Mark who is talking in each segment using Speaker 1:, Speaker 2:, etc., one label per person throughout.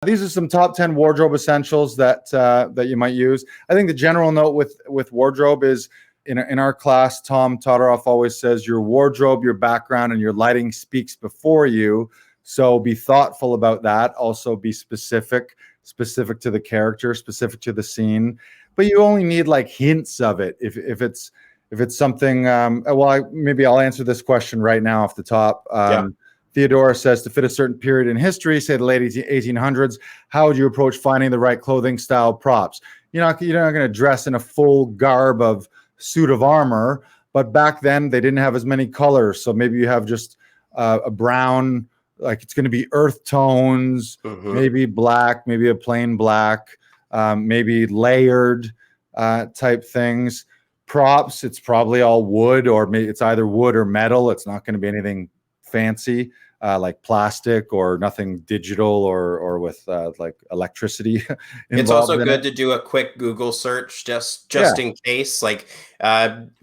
Speaker 1: These are some top 10 wardrobe essentials that you might use. I think the general note with wardrobe is in our class, Tom Todoroff always says your wardrobe, your background, and your lighting speaks before you. So be thoughtful about that. Also be specific to the character, specific to the scene. But you only need like hints of it. If it's something, maybe I'll answer this question right now off the top. Theodora says, to fit a certain period in history, say the late 1800s, how would you approach finding the right clothing style props? You're not going to dress in a full garb of suit of armor, but back then they didn't have as many colors. So maybe you have just a brown, like it's going to be earth tones, maybe black, maybe a plain black, maybe layered type things. Props, it's probably all wood, or maybe it's either wood or metal. It's not going to be anything fancy like plastic, or nothing digital or with like electricity.
Speaker 2: It's also good to do a quick Google search just in case. Like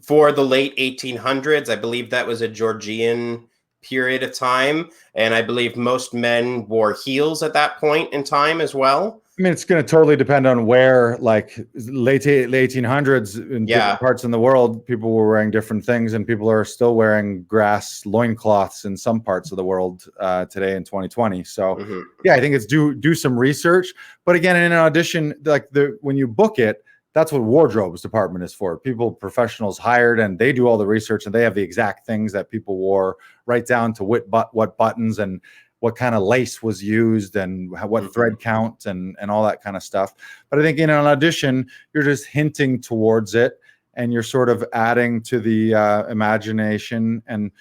Speaker 2: for the late 1800s, I believe that was a Georgian period of time, and I believe most men wore heels at that point in time as well.
Speaker 1: I mean, it's going to totally depend on where, like late 1800s in different parts in the world, people were wearing different things, and people are still wearing grass loincloths in some parts of the world today in 2020. So I think it's do some research. But again, in an audition, like when you book it, that's what wardrobe's department is for. Professionals hired, and they do all the research, and they have the exact things that people wore, right down to what buttons and what kind of lace was used and what thread count and all that kind of stuff. But I think in an audition, you're just hinting towards it, and you're sort of adding to the imagination. And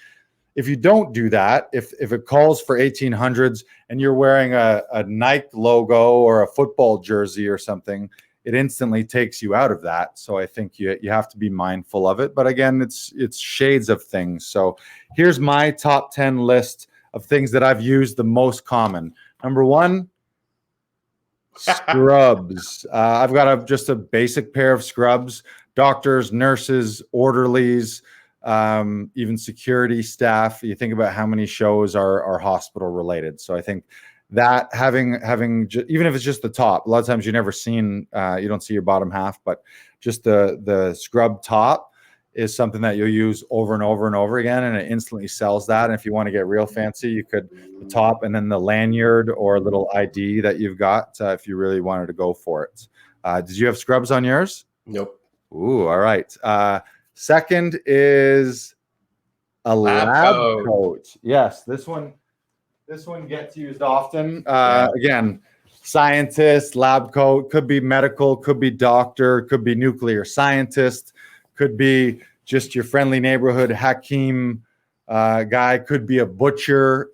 Speaker 1: if you don't do that, if it calls for 1800s and you're wearing a Nike logo or a football jersey or something, it instantly takes you out of that. So I think you have to be mindful of it. But again, it's shades of things. So here's my top 10 list of things that I've used the most common. Number 1, scrubs. I've got just a basic pair of scrubs. Doctors, nurses, orderlies, even security staff. You think about how many shows are hospital related. So I think that having even if it's just the top, a lot of times you don't see your bottom half, but just the scrub top is something that you'll use over and over and over again, and it instantly sells that. And if you want to get real fancy, you could the top and then the lanyard or a little ID that you've got if you really wanted to go for it. Did you have scrubs on yours?
Speaker 2: Nope.
Speaker 1: Ooh, all right. Second is a lab coat. Yes, this one gets used often. Again, scientist, lab coat, could be medical, could be doctor, could be nuclear scientist, could be just your friendly neighborhood Hakeem guy, could be a butcher,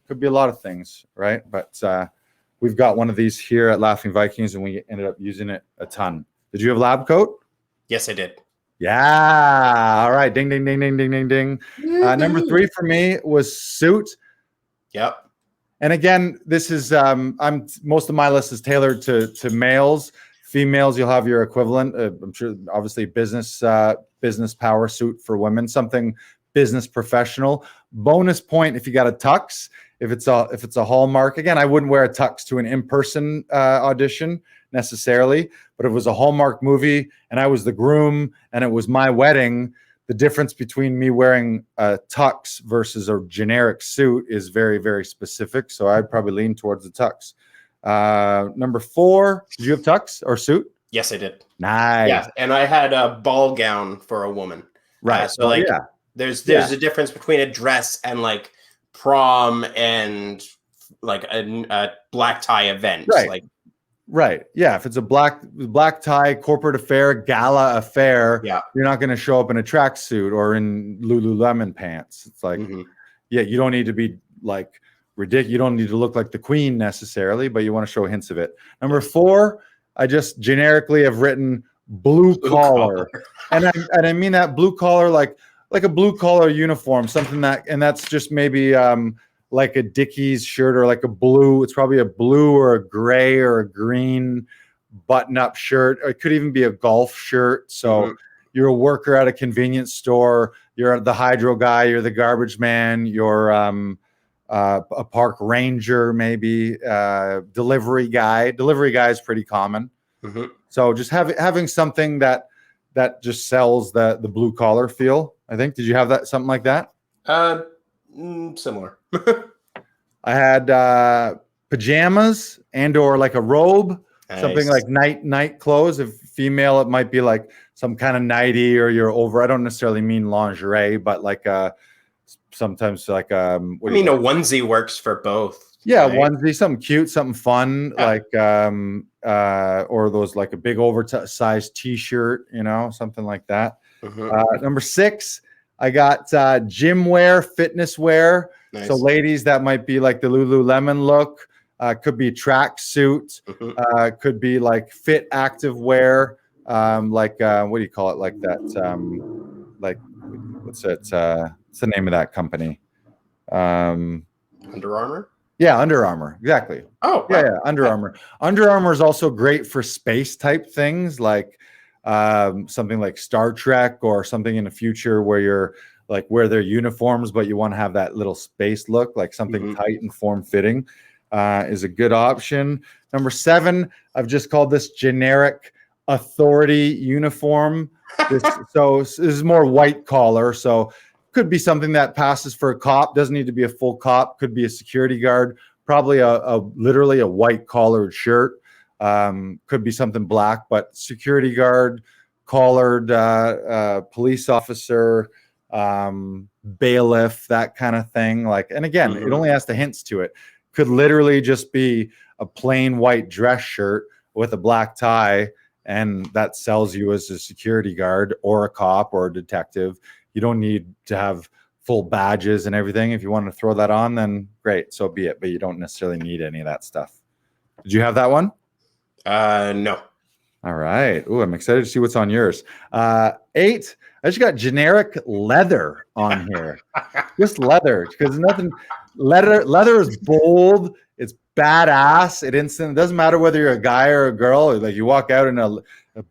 Speaker 1: could be a lot of things, right? But we've got one of these here at Laughing Vikings, and we ended up using it a ton. Did you have lab coat?
Speaker 2: Yes, I did.
Speaker 1: Yeah. All right. Ding, ding, ding, ding, ding, ding, ding. Number 3 for me was suit.
Speaker 2: Yep.
Speaker 1: And again, this is most of my list is tailored to males. Females, you'll have your equivalent. I'm sure, obviously, business power suit for women, something business professional. Bonus point if you got a tux. If it's a Hallmark, again, I wouldn't wear a tux to an in-person audition necessarily, but if it was a Hallmark movie and I was the groom and it was my wedding, the difference between me wearing a tux versus a generic suit is very, very specific. So I'd probably lean towards the tux. Number 4, did you have tux or suit?
Speaker 2: Yes, I did.
Speaker 1: Nice.
Speaker 2: Yeah, and I had a ball gown for a woman.
Speaker 1: Right.
Speaker 2: So there's a difference between a dress and like prom and like a black tie event.
Speaker 1: Right. Right. Yeah. If it's a black tie corporate affair, gala affair, you're not going to show up in a tracksuit or in Lululemon pants. It's like, you don't need to be like ridiculous. You don't need to look like the queen necessarily, but you want to show hints of it. Number 4, I just generically have written blue collar. And I mean that blue collar, like a blue collar uniform, something that's just maybe, like a Dickies shirt or like a blue. It's probably a blue or a gray or a green button-up shirt. Or it could even be a golf shirt. So you're a worker at a convenience store. You're the hydro guy. You're the garbage man. You're a park ranger, maybe delivery guy. Delivery guy is pretty common. So just having something that just sells the blue collar feel. I think. Did you have that something like that?
Speaker 2: Similar.
Speaker 1: I had pajamas and or like a robe, something like night clothes. If female, it might be like some kind of nightie or you're over. I don't necessarily mean lingerie, but like sometimes like
Speaker 2: a onesie works for both.
Speaker 1: Yeah, right? Onesie, something cute, something fun, like or those like a big oversized t-shirt, something like that. Number 6, I got gym wear, fitness wear. Nice. So ladies, that might be like the Lululemon look. Could be track suit. Could be like fit active wear. Like what do you call it? Like that. Like what's it? What's the name of that company?
Speaker 2: Under Armour.
Speaker 1: Yeah, Under Armour. Exactly.
Speaker 2: Oh,
Speaker 1: wow. Yeah, Under Armour. Under Armour is also great for space type things, like something like Star Trek or something in the future where you're like wear their uniforms, but you want to have that little space look, like something tight and form fitting, is a good option. Number 7, I've just called this generic authority uniform. So this is more white collar. So could be something that passes for a cop. Doesn't need to be a full cop. Could be a security guard. Probably literally a white collared shirt. Could be something black, but security guard, collared, police officer, bailiff, that kind of thing. Like, and again, it only has the hints to it. Could literally just be a plain white dress shirt with a black tie, and that sells you as a security guard or a cop or a detective. You don't need to have full badges and everything. If you want to throw that on, then great, so be it. But you don't necessarily need any of that stuff. Did you have that one?
Speaker 2: No.
Speaker 1: All right. Ooh, I'm excited to see what's on yours. 8, I just got generic leather on here. Just leather, because nothing. Leather is bold. It's badass. It doesn't matter whether you're a guy or a girl. Like you walk out in a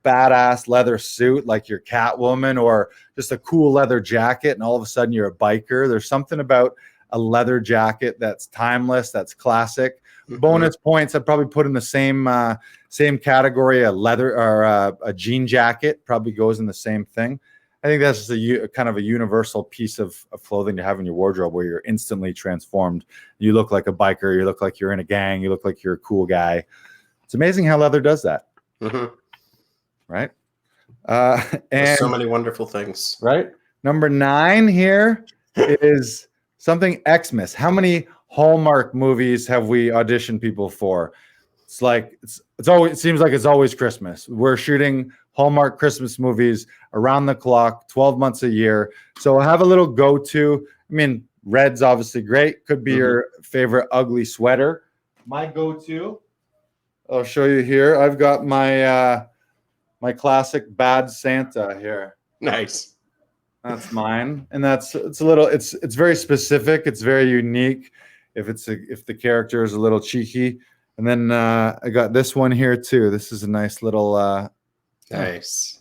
Speaker 1: badass leather suit, like you're Catwoman, or just a cool leather jacket, and all of a sudden you're a biker. There's something about a leather jacket that's timeless, that's classic. Bonus points I'd probably put in the same category. A leather or a jean jacket probably goes in the same thing. I think that's just kind of a universal piece of clothing to have in your wardrobe where you're instantly transformed. You look like a biker. You look like you're in a gang. You look like you're a cool guy. It's amazing how leather does that. Right? And
Speaker 2: so many wonderful things.
Speaker 1: Right? Number 9 here is something Xmas. How many Hallmark movies have we auditioned people for? It's like it seems like it's always Christmas. We're shooting Hallmark Christmas movies around the clock, 12 months a year. So have a little go-to. I mean, red's obviously great. Could be your favorite ugly sweater. My go-to, I'll show you here. I've got my my classic Bad Santa here.
Speaker 2: Nice.
Speaker 1: That's mine, and it's very specific. It's very unique. If the character is a little cheeky, and then I got this one here too. This is a nice little
Speaker 2: nice.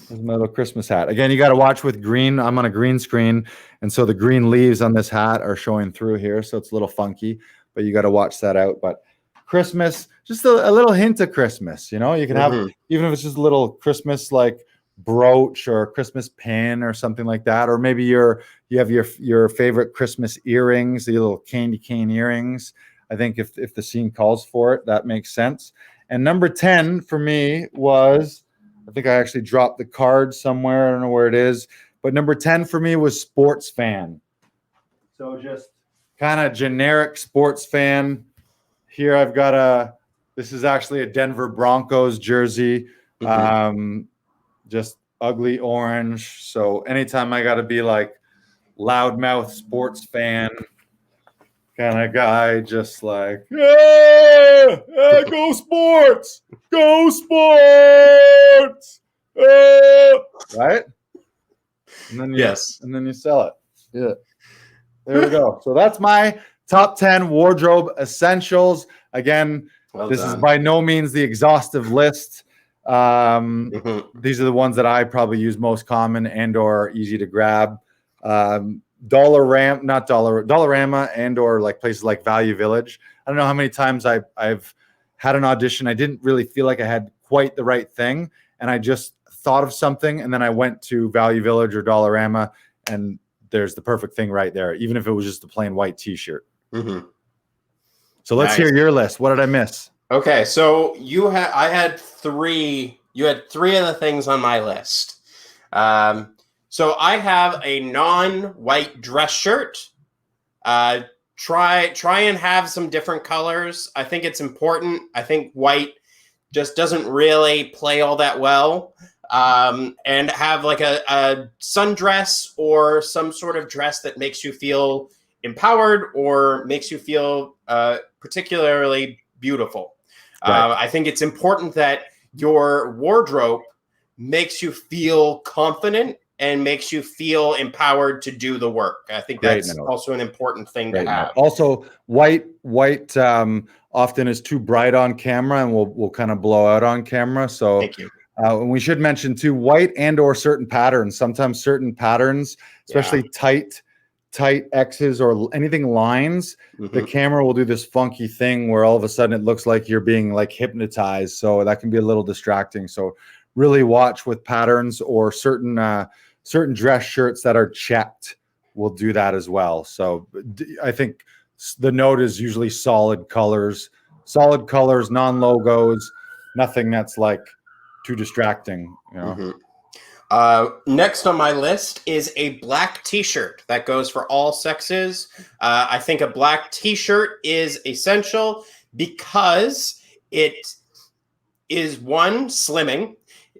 Speaker 1: There's my little Christmas hat. Again, you got to watch with green. I'm on a green screen, and so the green leaves on this hat are showing through here, so it's a little funky. But you got to watch that out. But Christmas, just a little hint of Christmas. You can have, even if it's just a little Christmas like brooch or a Christmas pin or something like that, or maybe you have your favorite Christmas earrings, the little candy cane earrings. I think if the scene calls for it, that makes sense. And number 10 for me was, I think I actually dropped the card somewhere. I don't know where it is, but number 10 for me was sports fan. So just kind of generic sports fan. Here I've got this is actually a Denver Broncos jersey. Just ugly orange. So anytime I got to be like loudmouth sports fan kind of guy, just like, yeah, go sports, right? And then and then you sell it. Yeah, there we go. So that's my top 10 wardrobe essentials. Again, this is by no means the exhaustive list. These are the ones that I probably use most common and or easy to grab. Dollarama and or like places like Value Village. I don't know how many times I've had an audition. I didn't really feel like I had quite the right thing, and I just thought of something, and then I went to Value Village or Dollarama, and there's the perfect thing right there, even if it was just a plain white t-shirt.
Speaker 2: Mm-hmm.
Speaker 1: So let's hear your list. What did I miss?
Speaker 2: Okay, so you had three of the things on my list. So I have a non-white dress shirt. Try and have some different colors. I think it's important. I think white just doesn't really play all that well. And have like a sundress or some sort of dress that makes you feel empowered or makes you feel particularly beautiful. Right. I think it's important that your wardrobe makes you feel confident and makes you feel empowered to do the work. I think that's also an important thing to have.
Speaker 1: Also, white often is too bright on camera and will kind of blow out on camera. So
Speaker 2: thank you.
Speaker 1: And we should mention too, white and or certain patterns. Sometimes certain patterns, especially tight X's or anything lines, the camera will do this funky thing where all of a sudden it looks like you're being like hypnotized. So that can be a little distracting. So really watch with patterns, or certain dress shirts that are checked will do that as well. So I think the note is usually solid colors, non-logos, nothing that's like too distracting, you know.
Speaker 2: Next on my list is a black t-shirt that goes for all sexes. I think a black t-shirt is essential because it is, one, slimming,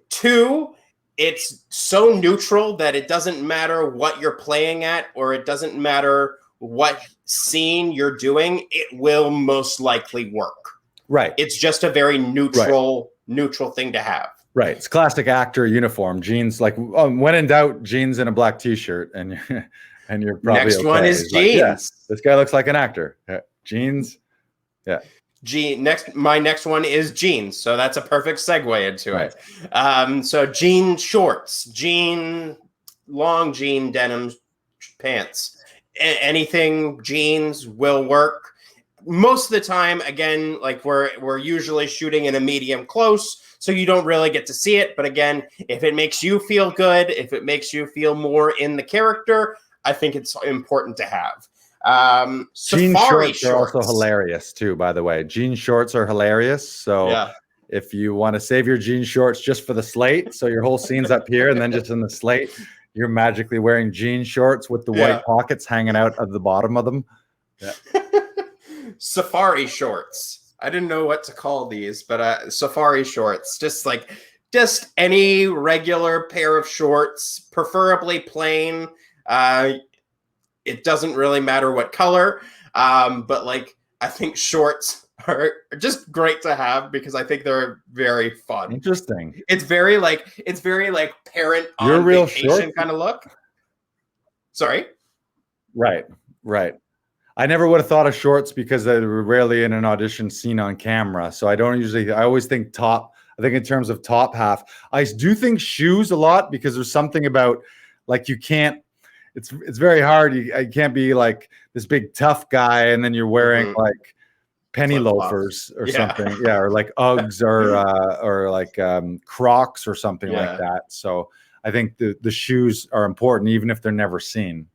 Speaker 2: two, it's so neutral that it doesn't matter what you're playing at, or it doesn't matter what scene you're doing, it will most likely work.
Speaker 1: Right.
Speaker 2: It's just a very neutral thing to have.
Speaker 1: Right. It's classic actor uniform. Jeans, like when in doubt, jeans and a black t-shirt, and you're probably
Speaker 2: next one is
Speaker 1: jeans.
Speaker 2: Like, yeah,
Speaker 1: this guy looks like an actor. Yeah. Jeans. Yeah.
Speaker 2: My next one is jeans. So that's a perfect segue into it. So jean shorts, long jean denim pants, anything jeans will work. Most of the time, again, like we're usually shooting in a medium close, so you don't really get to see it. But again, if it makes you feel good, if it makes you feel more in the character, I think it's important to have.
Speaker 1: Jean shorts are also hilarious too, by the way. Jean shorts are hilarious. So if you want to save your jean shorts just for the slate, so your whole scene's up here and then just in the slate, you're magically wearing jean shorts with the white pockets hanging out of the bottom of them. Yeah.
Speaker 2: Safari shorts. I didn't know what to call these, but safari shorts. Just any regular pair of shorts, preferably plain. It doesn't really matter what color, but like I think shorts are just great to have because I think they're very fun.
Speaker 1: Interesting.
Speaker 2: It's very like parent on vacation kind of look. Sorry.
Speaker 1: Right. I never would have thought of shorts because they were rarely in an audition scene on camera. So I always think top. I think in terms of top half. I do think shoes a lot because there's something about like you can't. It's very hard. You can't be like this big tough guy and then you're wearing like penny loafers or something. Yeah, or like Uggs or like Crocs or something like that. So I think the shoes are important even if they're never seen.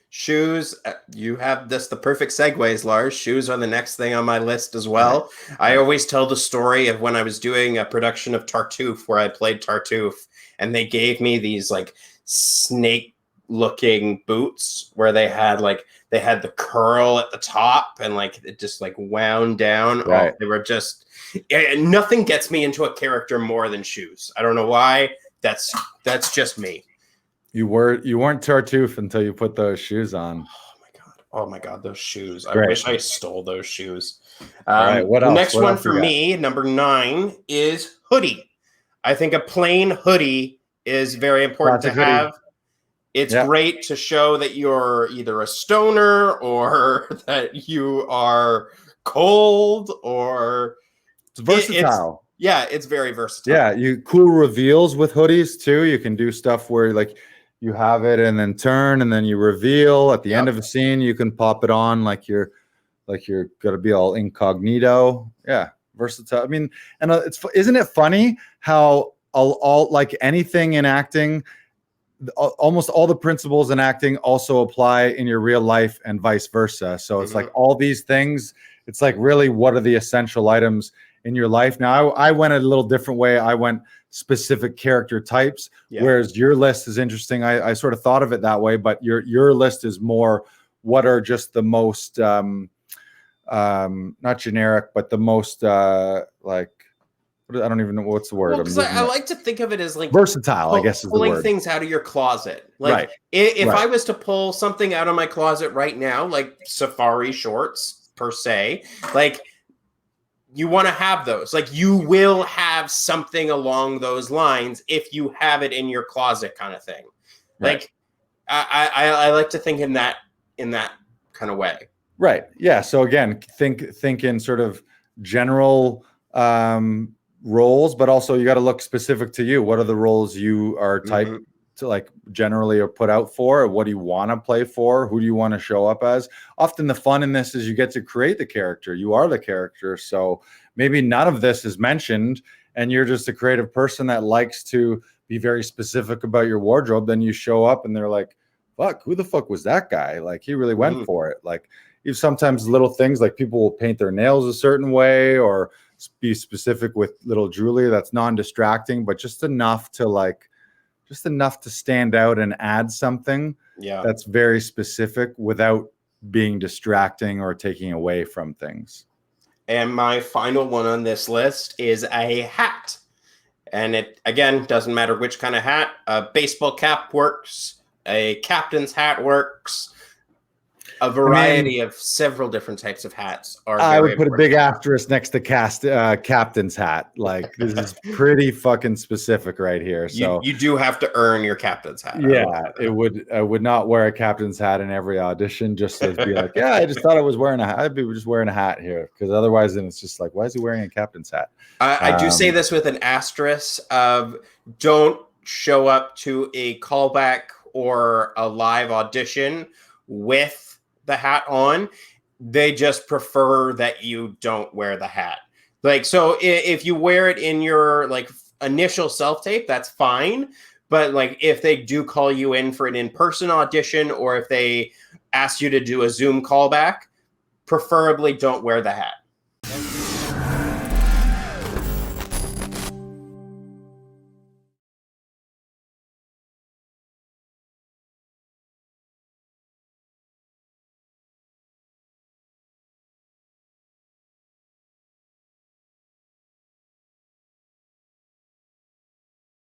Speaker 2: Shoes, you have the perfect segues, Lars. Shoes are the next thing on my list as well. I always tell the story of when I was doing a production of Tartuffe where I played Tartuffe and they gave me these like snake looking boots where they had the curl at the top and like it just like wound down.
Speaker 1: Right.
Speaker 2: They were just nothing gets me into a character more than shoes. I don't know why. That's just me.
Speaker 1: You weren't Tartuffe until you put those shoes on.
Speaker 2: Oh my god, those shoes. I wish I stole those shoes.
Speaker 1: All right, what else?
Speaker 2: The next one for me, number 9, is hoodie. I think a plain hoodie is very important to have. It's great to show that you're either a stoner or that you are cold or
Speaker 1: it's versatile.
Speaker 2: It's very versatile.
Speaker 1: Yeah, cool reveals with hoodies too. You can do stuff where like you have it and then turn and then you reveal at the end of a scene. You can pop it on like you're gonna be all incognito. Yeah, versatile. I mean, and isn't it funny how all like anything in acting, almost all the principles in acting also apply in your real life and vice versa. So it's like all these things. It's like, really, what are the essential items in your life? Now, I went a little different way. I went specific character types, whereas your list is interesting. I sort of thought of it that way, but your list is more what are just the most not generic, but the most like, I don't even know what's the word.
Speaker 2: Well, I like to think of it as like
Speaker 1: versatile, I guess is the word.
Speaker 2: Pulling things out of your closet. Like if I was to pull something out of my closet right now, like safari shorts per se, like you want to have those. Like you will have something along those lines if you have it in your closet, kind of thing. Like I like to think in that kind of way.
Speaker 1: Right. Yeah. So again, think in sort of general roles, but also you got to look specific to you. What are the roles you are typed to, like, generally are put out for? What do you want to play for? Who do you want to show up as? Often the fun in this is you get to create the character. You are the character. So maybe none of this is mentioned and you're just a creative person that likes to be very specific about your wardrobe. Then you show up and they're like, fuck, who the fuck was that guy? Like, he really went for it. Like, you sometimes little things like people will paint their nails a certain way or be specific with little jewelry that's non-distracting, but just enough to stand out and add something that's very specific without being distracting or taking away from things.
Speaker 2: And my final one on this list is a hat. And it, again, doesn't matter which kind of hat. A baseball cap works. A captain's hat works. A variety of several different types of hats are.
Speaker 1: I would put a big asterisk next to captain's hat. Like, this is pretty fucking specific right here. So
Speaker 2: you do have to earn your captain's hat.
Speaker 1: Yeah, I would not wear a captain's hat in every audition just to be like, yeah, I just thought I was wearing a hat. I'd be just wearing a hat here, because otherwise then it's just like, why is he wearing a captain's hat?
Speaker 2: I do say this with an asterisk of don't show up to a callback or a live audition with the hat on. They just prefer that you don't wear the hat. Like, so if you wear it in your like initial self-tape, that's fine. But like, if they do call you in for an in-person audition, or if they ask you to do a Zoom callback, preferably don't wear the hat.